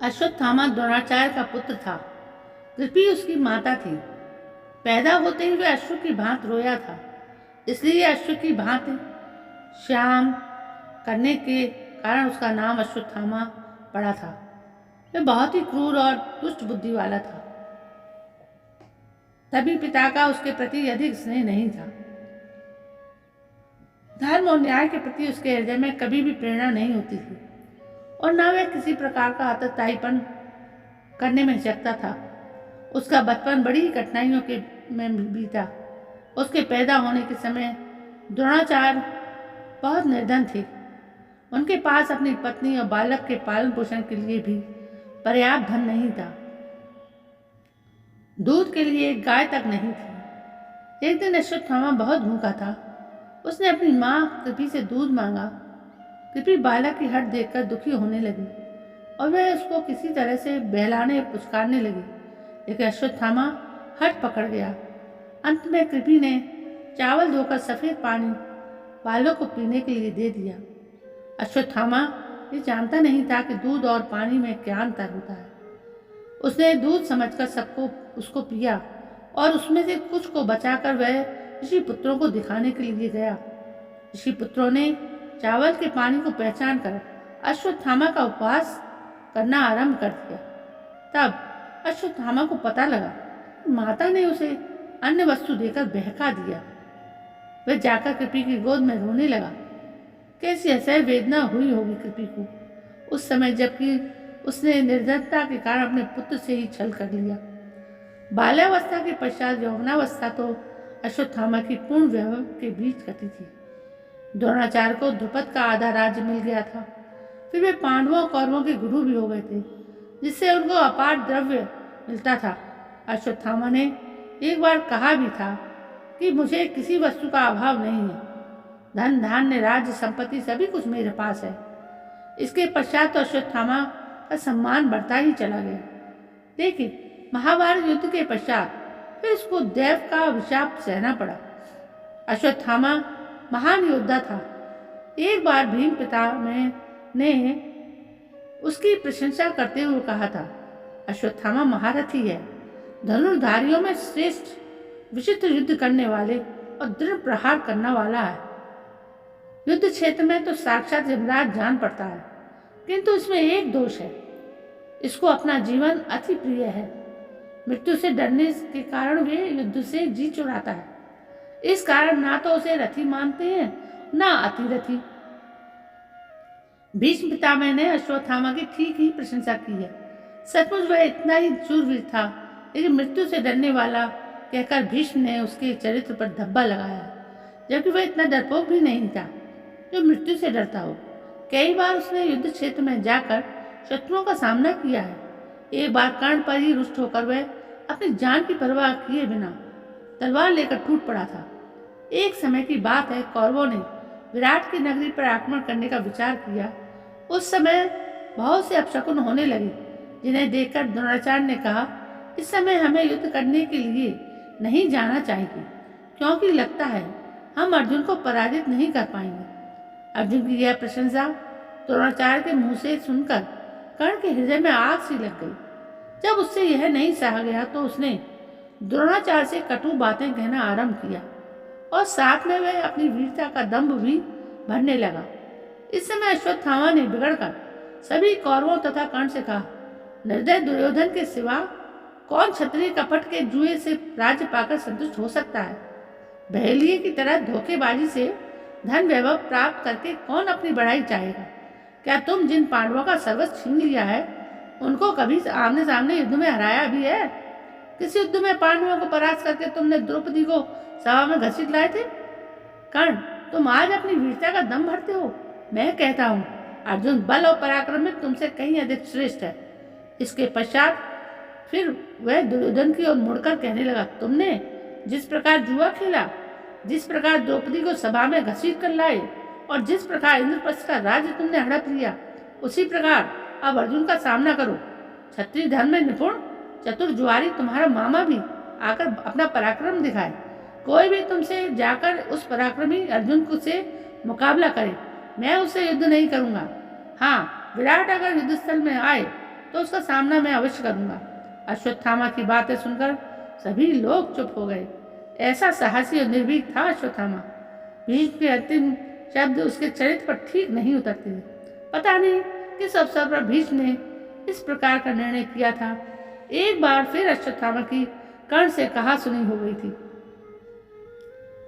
अश्वत्थामा द्रोणाचार्य का पुत्र था। कृपि उसकी माता थी। पैदा होते ही वह अश्व की भांति रोया था, इसलिए अश्व की भांति श्याम करने के कारण उसका नाम अश्वत्थामा पड़ा था। वह बहुत ही क्रूर और दुष्ट बुद्धि वाला था। तभी पिता का उसके प्रति अधिक स्नेह नहीं था। धर्म और न्याय के प्रति उसके हृदय में कभी भी प्रेरणा नहीं होती थी और न वह किसी प्रकार का आतताईपन करने में हिचकता था। उसका बचपन बड़ी ही कठिनाइयों के में बीता। उसके पैदा होने के समय द्रोणाचार्य बहुत निर्धन थे। उनके पास अपनी पत्नी और बालक के पालन पोषण के लिए भी पर्याप्त धन नहीं था। दूध के लिए एक गाय तक नहीं थी। एक दिन अश्वत्थामा बहुत भूखा था। उसने अपनी माँ कृपि से दूध मांगा। कृपि बालक की हट देखकर दुखी होने लगी और वह उसको किसी तरह से बहलाने पुचकारने लगी, लेकिन अश्वत्थामा हट पकड़ गया। अंत में कृपि ने चावल धोकर सफ़ेद पानी बालक को पीने के लिए दे दिया। अश्वत्थामा ये जानता नहीं था कि दूध और पानी में क्या अंतर होता है। उसने दूध समझकर सबको उसको पिया और उसमें से कुछ को बचाकर वह ऋषि पुत्रों को दिखाने के लिए गया। ऋषि पुत्रों ने चावल के पानी को पहचान कर अश्वत्थामा का उपवास करना आरंभ कर दिया। तब अश्वत्थामा को पता लगा माता ने उसे अन्य वस्तु देकर बहका दिया। वह जाकर कृपि की गोद में रोने लगा। कैसी असह्य वेदना हुई होगी कृपि को उस समय, जबकि उसने निर्धनता के कारण अपने पुत्र से ही छल कर लिया। बाल्यावस्था के पश्चात यौवनावस्था तो अश्वत्थामा की पूर्ण वैभव के बीच कटी थी। द्रोणाचार्य को ध्रुपद का आधा राज्य मिल गया था। फिर वे पांडवों और कौरवों के गुरु भी हो गए थे, जिससे उनको अपार द्रव्य मिलता था। अश्वत्थामा ने एक बार कहा भी था कि मुझे किसी वस्तु का अभाव नहीं है। धन धान्य राज्य संपत्ति सभी कुछ मेरे पास है। इसके पश्चात तो अश्वत्थामा का सम्मान बढ़ता ही चला गया। लेकिन महाभारत युद्ध के पश्चात फिर उसको दैव का अभिशाप सहना पड़ा। अश्वत्थामा महान योद्धा था। एक बार भीम पितामह ने उसकी प्रशंसा करते हुए कहा था, अश्वत्थामा महारथी है, धनुर्धारियों में श्रेष्ठ, विचित्र युद्ध करने वाले और दृढ़ प्रहार करने वाला है। युद्ध क्षेत्र में तो साक्षात यमराज जान पड़ता है, किंतु इसमें एक दोष है, इसको अपना जीवन अति प्रिय है। मृत्यु से डरने के कारण वे युद्ध से जी चुराता है। इस कारण ना तो उसे रथी मानते हैं, ना अतिरथी। भीष्म पितामह ने अश्वत्थामा की ठीक ही प्रशंसा की है। सचमुच वह इतना ही शूरवीर था, लेकिन मृत्यु से डरने वाला कहकर भीष्म ने उसके चरित्र पर धब्बा लगाया, जबकि वह इतना डरपोक भी नहीं था जो मृत्यु से डरता हो। कई बार उसने युद्ध क्षेत्र में जाकर शत्रुओं का सामना किया है। एक बार कर्ण पर ही रुष्ट होकर वह अपनी जान की परवाह किए बिना तलवार लेकर टूट पड़ा था। एक समय की बात है, कौरवों ने विराट की नगरी पर आक्रमण करने का विचार किया। उस समय बहुत से अपशकुन होने लगे, जिन्हें देखकर द्रोणाचार्य ने कहा, इस समय हमें युद्ध करने के लिए नहीं जाना चाहिए, क्योंकि लगता है हम अर्जुन को पराजित नहीं कर पाएंगे। अर्जुन की यह प्रशंसा द्रोणाचार्य के मुंह से सुनकर कर्ण के हृदय में आग सी लग गई। जब उससे यह नहीं सहा गया तो उसने द्रोणाचार्य से कटु बातें कहना आरंभ किया और साथ में वह अपनी वीरता का दंभ भी भरने लगा। इस समय अश्वत्थामा ने बिगड़कर सभी कौरवों तथा कर्ण से कहा, निर्दय दुर्योधन के सिवा कौन क्षत्रिय कपट के जुए से राज्य पाकर संतुष्ट हो सकता है? बहेलिये की तरह धोखेबाजी से धन वैभव प्राप्त करके कौन अपनी बढ़ाई चाहेगा? क्या तुम जिन पांडवों का सर्वस्व छीन लिया है, उनको कभी आमने सामने युद्ध में हराया भी है? किस युद्ध में पांडवों को परास्त करके तुमने द्रौपदी को सभा में घसीट लाए थे? कर्ण, तुम आज अपनी वीरता का दम भरते हो। मैं कहता हूँ, अर्जुन बल और पराक्रम में तुमसे कहीं अधिक श्रेष्ठ है। इसके पश्चात फिर वह दुर्योधन की ओर मुड़कर कहने लगा, तुमने जिस प्रकार जुआ खेला, जिस प्रकार द्रौपदी को सभा में घसीट कर लाए और जिस प्रकार इंद्रप्रस्थ का राज्य तुमने हड़प लिया, उसी प्रकार अब अर्जुन का सामना करो। क्षत्रिय धर्म में निपुण चतुर जुआरी तुम्हारा मामा भी आकर अपना पराक्रम दिखाए। कोई भी तुमसे जाकर उस पराक्रमी अर्जुन को से मुकाबला करे, मैं उससे युद्ध नहीं करूंगा। हाँ, विराट अगर युद्ध स्थल में आए तो उसका सामना मैं अवश्य करूँगा। अश्वत्थामा की बातें सुनकर सभी लोग चुप हो गए। ऐसा साहसी और निर्भीक था अश्वत्थामा। भीष्म के अंतिम शब्द उसके चरित्र पर ठीक नहीं उतरते थे। पता नहीं किस अवसर पर भीष्म ने इस प्रकार का निर्णय किया था। एक बार फिर अश्वत्थामा की कर्ण से कहा सुनी हो गई थी।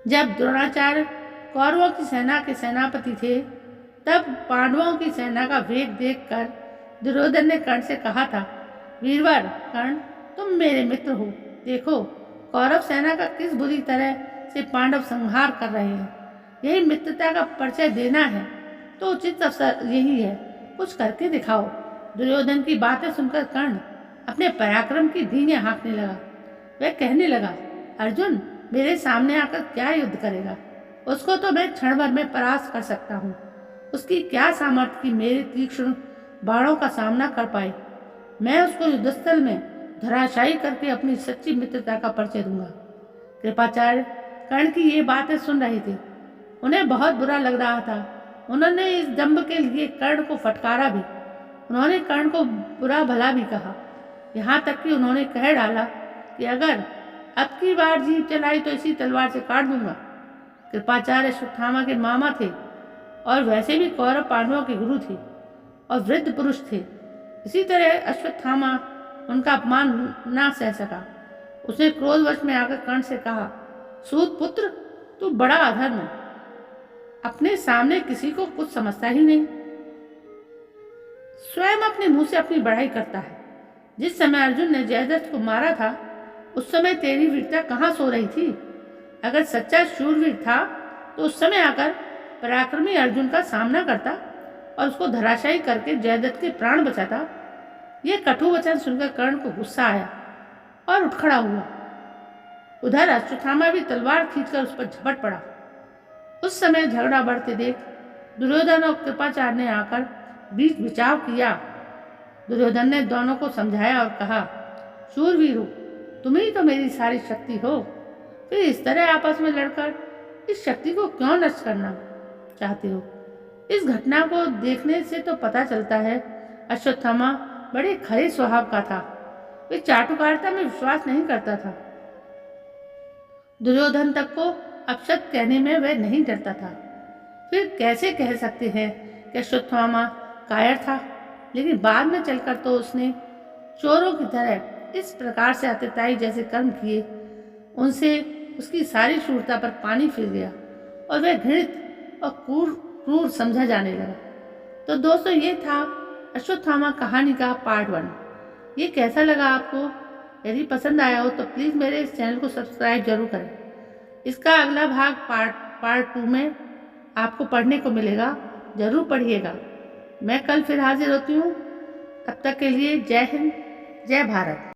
जब द्रोणाचार्य कौरवों की सेना के सेनापति थे, तब पांडवों की सेना का वेग देखकर दुर्योधन ने कर्ण से कहा था, वीरवर कर्ण, तुम मेरे मित्र हो। देखो कौरव सेना का किस बुरी तरह से पांडव संहार कर रहे हैं। यही मित्रता का परिचय देना है तो उचित अवसर यही है, कुछ करके दिखाओ। दुर्योधन की बातें सुनकर कर्ण अपने पराक्रम की डींगें हाँकने लगा। वह कहने लगा, अर्जुन मेरे सामने आकर क्या युद्ध करेगा? उसको तो मैं क्षण भर में परास्त कर सकता हूँ। उसकी क्या सामर्थ्य कि मेरे तीक्ष्ण बाणों का सामना कर पाए। मैं उसको युद्धस्थल में धराशायी करके अपनी सच्ची मित्रता का परिचय दूंगा। कृपाचार्य कर्ण की ये बातें सुन रहे थे। उन्हें बहुत बुरा लग रहा था। उन्होंने इस दंभ के लिए कर्ण को फटकारा भी। उन्होंने कर्ण को बुरा भला भी कहा। यहाँ तक कि उन्होंने कह डाला कि अगर अब की बार जीभ चलाई तो इसी तलवार से काट दूंगा। कृपाचार्य अश्वत्थामा के मामा थे और वैसे भी कौरव पांडवों के गुरु थे और वृद्ध पुरुष थे। इसी तरह अश्वत्थामा उनका अपमान ना सह सका। उसने क्रोधवश में आकर कर्ण से कहा, सूत पुत्र, तू बड़ा अधर्म है। अपने सामने किसी को कुछ समझता ही नहीं। स्वयं अपने मुंह से अपनी बड़ाई करता है। जिस समय अर्जुन ने जयद्रथ को मारा था, उस समय तेरी वीरता कहाँ सो रही थी? अगर सच्चा शूरवीर था तो उस समय आकर पराक्रमी अर्जुन का सामना करता और उसको धराशायी करके जयद्रथ के प्राण बचाता। यह कटु वचन सुनकर कर्ण को गुस्सा आया और उठ खड़ा हुआ। उधर अश्वत्थामा भी तलवार खींचकर उस पर झपट पड़ा। उस समय झगड़ा बढ़ते देख दुर्योधन और कृपाचार्य ने आकर बीच बचाव किया। दुर्योधन ने दोनों को समझाया और कहा, शूरवीरो, तुम ही तो मेरी सारी शक्ति हो। फिर इस तरह आपस में लड़कर इस शक्ति को क्यों नष्ट करना चाहते हो? इस घटना को देखने से तो पता चलता है अश्वत्थामा बड़े खरे स्वभाव का था। वे चाटुकारिता में विश्वास नहीं करता था। दुर्योधन तक को अपशब्द कहने में वह नहीं डरता था। फिर कैसे कह सकते हैं कि अश्वत्थामा कायर था? लेकिन बाद में चलकर तो उसने चोरों की तरह इस प्रकार से अतिताई जैसे कर्म किए, उनसे उसकी सारी शूरता पर पानी फिर गया और वह घृणित और क्रूर समझा जाने लगा। तो दोस्तों, ये था अश्वत्थामा कहानी का पार्ट 1। ये कैसा लगा आपको? यदि पसंद आया हो तो प्लीज़ मेरे इस चैनल को सब्सक्राइब जरूर करें। इसका अगला भाग पार्ट 2 में आपको पढ़ने को मिलेगा, ज़रूर पढ़िएगा। मैं कल फिर हाजिर होती हूँ। तब तक के लिए जय हिंद, जय भारत।